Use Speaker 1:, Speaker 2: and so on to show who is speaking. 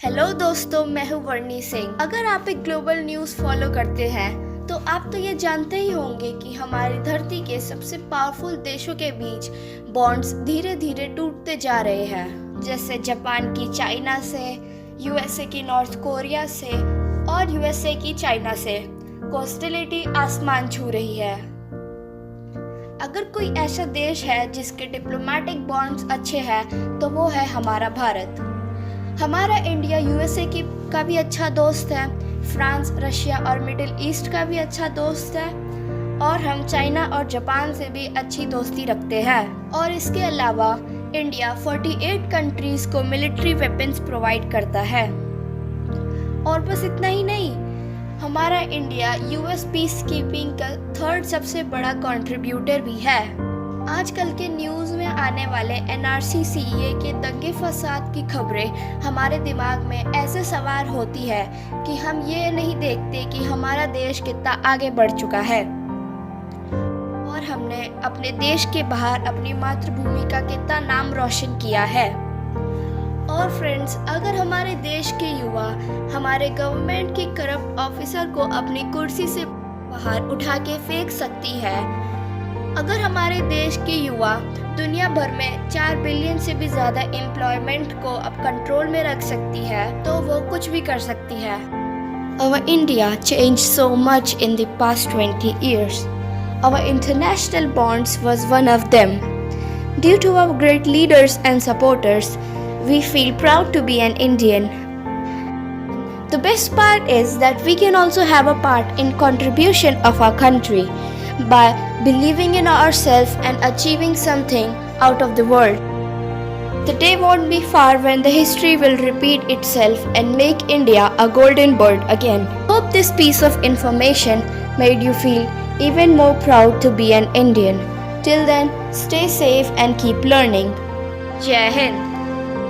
Speaker 1: Hello दोस्तों, मैं हूँ वर्णी सिंह। अगर आप एक ग्लोबल न्यूज़ फॉलो करते हैं तो आप तो ये जानते ही होंगे कि हमारी धरती के सबसे पावरफुल देशों के बीच बॉन्ड्स धीरे धीरे टूटते जा रहे हैं। जैसे जापान की चाइना से, यूएसए की नॉर्थ कोरिया से और यूएसए की चाइना से हॉस्टिलिटी आसमान छू रही है। अगर कोई ऐसा देश है जिसके डिप्लोमेटिक बॉन्ड्स अच्छे हैं तो वो है हमारा भारत। हमारा इंडिया यूएसए का भी अच्छा दोस्त है, फ्रांस, रशिया और मिडिल ईस्ट का भी अच्छा दोस्त है और हम चाइना और जापान से भी अच्छी दोस्ती रखते हैं। और इसके अलावा इंडिया 48 कंट्रीज को मिलिट्री वेपन्स प्रोवाइड करता है। और बस इतना ही नहीं, हमारा इंडिया यूएस पीस कीपिंग का थर्ड सबसे बड़ा कंट्रीब्यूटर भी है। आजकल के न्यूज़ में आने वाले एनआरसी सीएए के दंगे फसाद की खबरें हमारे दिमाग में ऐसे सवार होती है कि हम ये नहीं देखते कि हमारा देश कितना आगे बढ़ चुका है और हमने अपने देश के बाहर अपनी मातृभूमि का कितना नाम रोशन किया है। और फ्रेंड्स, अगर हमारे देश के युवा हमारे गवर्नमेंट के करप्ट ऑफिसर को अपनी कुर्सी से बाहर उठा के फेंक सकती है, अगर हमारे देश के युवा दुनिया भर में 4 बिलियन से भी ज़्यादा एम्प्लॉयमेंट को अब कंट्रोल में रख सकती है तो वो कुछ भी कर सकती है। Our India changed so much in the past 20 years. Our international bonds was one of them. Due to our great leaders and supporters, we feel proud to be an Indian. The best part is that we can also have a part in contribution of our country by believing in ourselves and achieving something out of the world. The day won't be far when the history will repeat itself and make India a golden bird again. Hope this piece of information made you feel even more proud to be an Indian. Till then, stay safe and keep learning. Jai Hind.